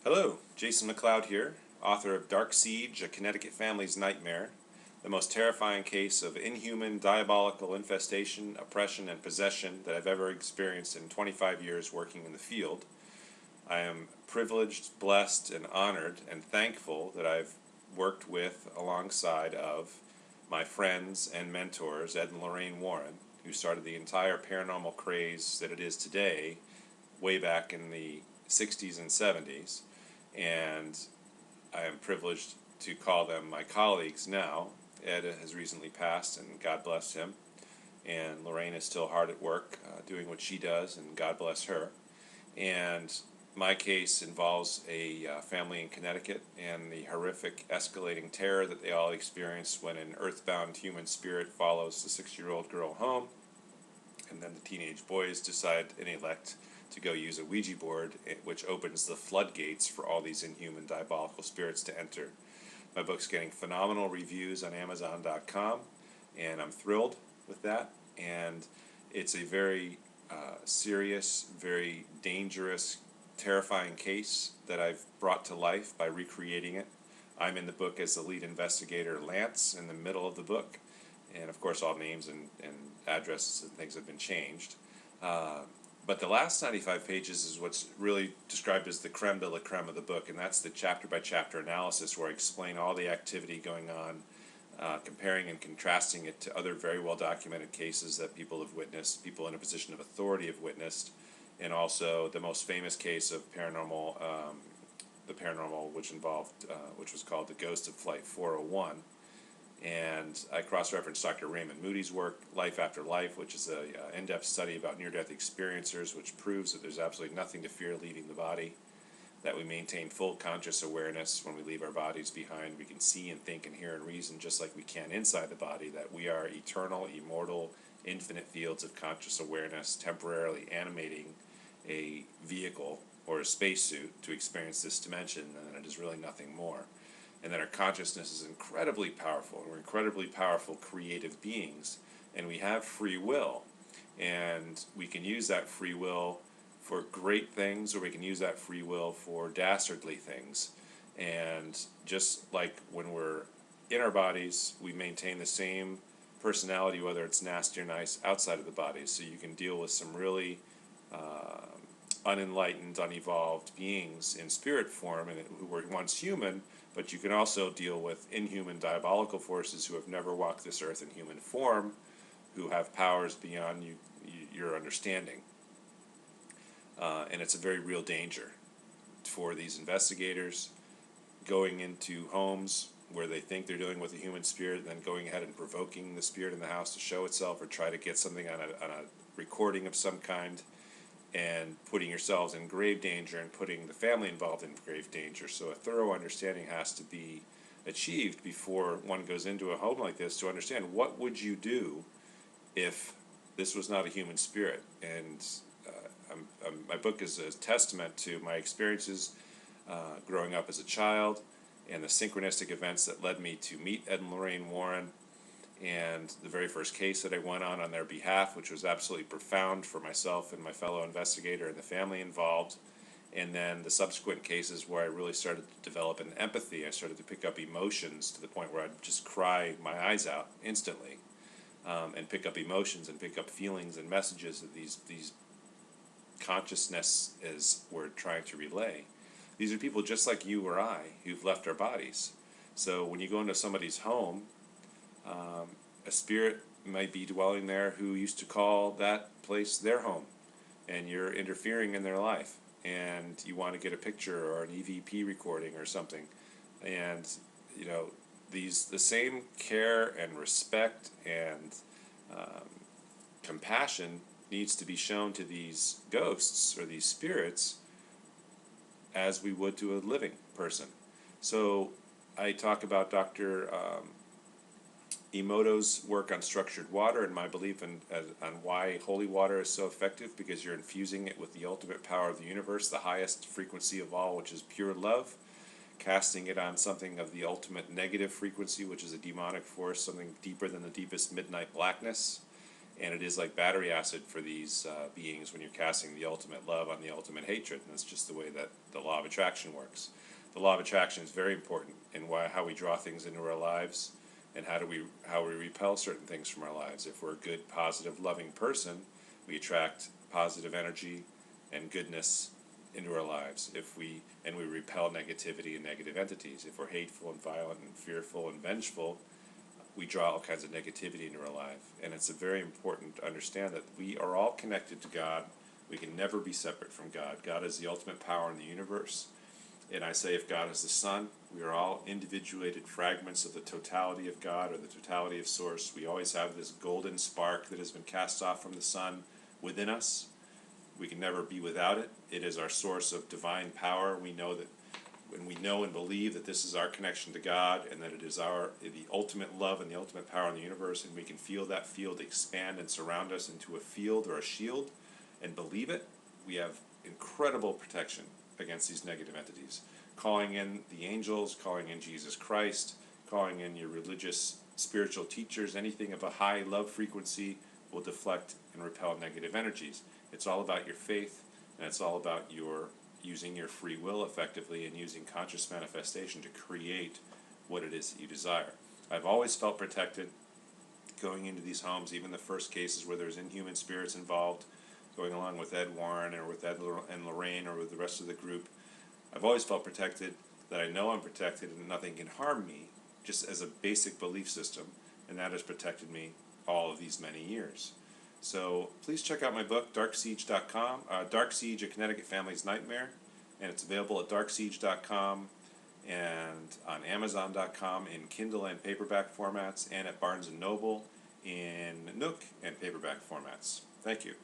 Hello, Jason McLeod here, author of Dark Siege, A Connecticut Family's Nightmare, the most terrifying case of inhuman, diabolical infestation, oppression, and possession that I've ever experienced in 25 years working in the field. I am privileged, blessed, and honored and thankful that I've worked with, alongside of, my friends and mentors, Ed and Lorraine Warren, who started the entire paranormal craze that it is today, way back in the 60s and 70s. And I am privileged to call them my colleagues now. Ed has recently passed, and God bless him. And Lorraine is still hard at work doing what she does, and God bless her. And my case involves a family in Connecticut and the horrific escalating terror that they all experience when an earthbound human spirit follows the 6-year-old girl home, and then the teenage boys decide and elect to go use a Ouija board, which opens the floodgates for all these inhuman, diabolical spirits to enter. My book's getting phenomenal reviews on Amazon.com, and I'm thrilled with that. And it's a very serious, very dangerous, terrifying case that I've brought to life by recreating it. I'm in the book as the lead investigator, Lance, in the middle of the book. And of course, all names and addresses and things have been changed. But the last 95 pages is what's really described as the creme de la creme of the book, and that's the chapter-by-chapter analysis where I explain all the activity going on, comparing and contrasting it to other very well-documented cases that people have witnessed, people in a position of authority have witnessed, and also the most famous case of paranormal, which was called the Ghost of Flight 401. And I cross-reference Dr. Raymond Moody's work, Life After Life, which is an in-depth study about near-death experiencers, which proves that there's absolutely nothing to fear leaving the body, that we maintain full conscious awareness when we leave our bodies behind. We can see and think and hear and reason just like we can inside the body, that we are eternal, immortal, infinite fields of conscious awareness, temporarily animating a vehicle or a spacesuit to experience this dimension, and it is really nothing more. And that our consciousness is incredibly powerful, and we're incredibly powerful creative beings, and we have free will, and we can use that free will for great things, or we can use that free will for dastardly things. And just like when we're in our bodies, we maintain the same personality, whether it's nasty or nice, outside of the body. So you can deal with some really unenlightened, unevolved beings in spirit form, and who were once human, but you can also deal with inhuman, diabolical forces who have never walked this earth in human form, who have powers beyond your understanding. And it's a very real danger for these investigators going into homes where they think they're dealing with a human spirit, and then going ahead and provoking the spirit in the house to show itself, or try to get something on a recording of some kind, and putting yourselves in grave danger and putting the family involved in grave danger. So a thorough understanding has to be achieved before one goes into a home like this, to understand what would you do if this was not a human spirit. And my book is a testament to my experiences growing up as a child, and the synchronistic events that led me to meet Ed and Lorraine Warren, and the very first case that I went on their behalf, which was absolutely profound for myself and my fellow investigator and the family involved. And then the subsequent cases where I really started to develop an empathy. I started to pick up emotions to the point where I'd just cry my eyes out instantly, and pick up emotions and pick up feelings and messages that these consciousnesses were trying to relay. These are people just like you or I who've left our bodies. So when you go into somebody's home, a spirit might be dwelling there who used to call that place their home, and you're interfering in their life, and you want to get a picture or an EVP recording or something. And the same care and respect and compassion needs to be shown to these ghosts or these spirits as we would to a living person. So I talk about Dr. Emoto's work on structured water, and my belief on why holy water is so effective, because you're infusing it with the ultimate power of the universe, the highest frequency of all, which is pure love, casting it on something of the ultimate negative frequency, which is a demonic force, something deeper than the deepest midnight blackness, And it is like battery acid for these beings when you're casting the ultimate love on the ultimate hatred. And that's just the way that the law of attraction works. The law of attraction is very important in how we draw things into our lives, and how we repel certain things from our lives. If we're a good, positive, loving person, we attract positive energy and goodness into our lives. We repel negativity and negative entities. If we're hateful and violent and fearful and vengeful, we draw all kinds of negativity into our life. And it's very important to understand that we are all connected to God. We can never be separate from God. God is the ultimate power in the universe. And I say, if God is the sun, we are all individuated fragments of the totality of God, or the totality of Source. We always have this golden spark that has been cast off from the sun within us. We can never be without it. It is our source of divine power. We know that when we know and believe that this is our connection to God, and that it is the ultimate love and the ultimate power in the universe, and we can feel that field expand and surround us into a field or a shield, and believe it, we have incredible protection against these negative entities. Calling in the angels, calling in Jesus Christ, calling in your religious spiritual teachers, anything of a high love frequency will deflect and repel negative energies. It's all about your faith, and it's all about your using your free will effectively, and using conscious manifestation to create what it is that you desire. I've always felt protected going into these homes, even the first cases where there's inhuman spirits involved, going along with Ed Warren or with Ed and Lorraine or with the rest of the group. I've always felt protected, that I know I'm protected and nothing can harm me, just as a basic belief system, and that has protected me all of these many years. So please check out my book, darksiege.com, Dark Siege, A Connecticut Family's Nightmare, and it's available at darksiege.com and on amazon.com in Kindle and paperback formats, and at Barnes & Noble in Nook and paperback formats. Thank you.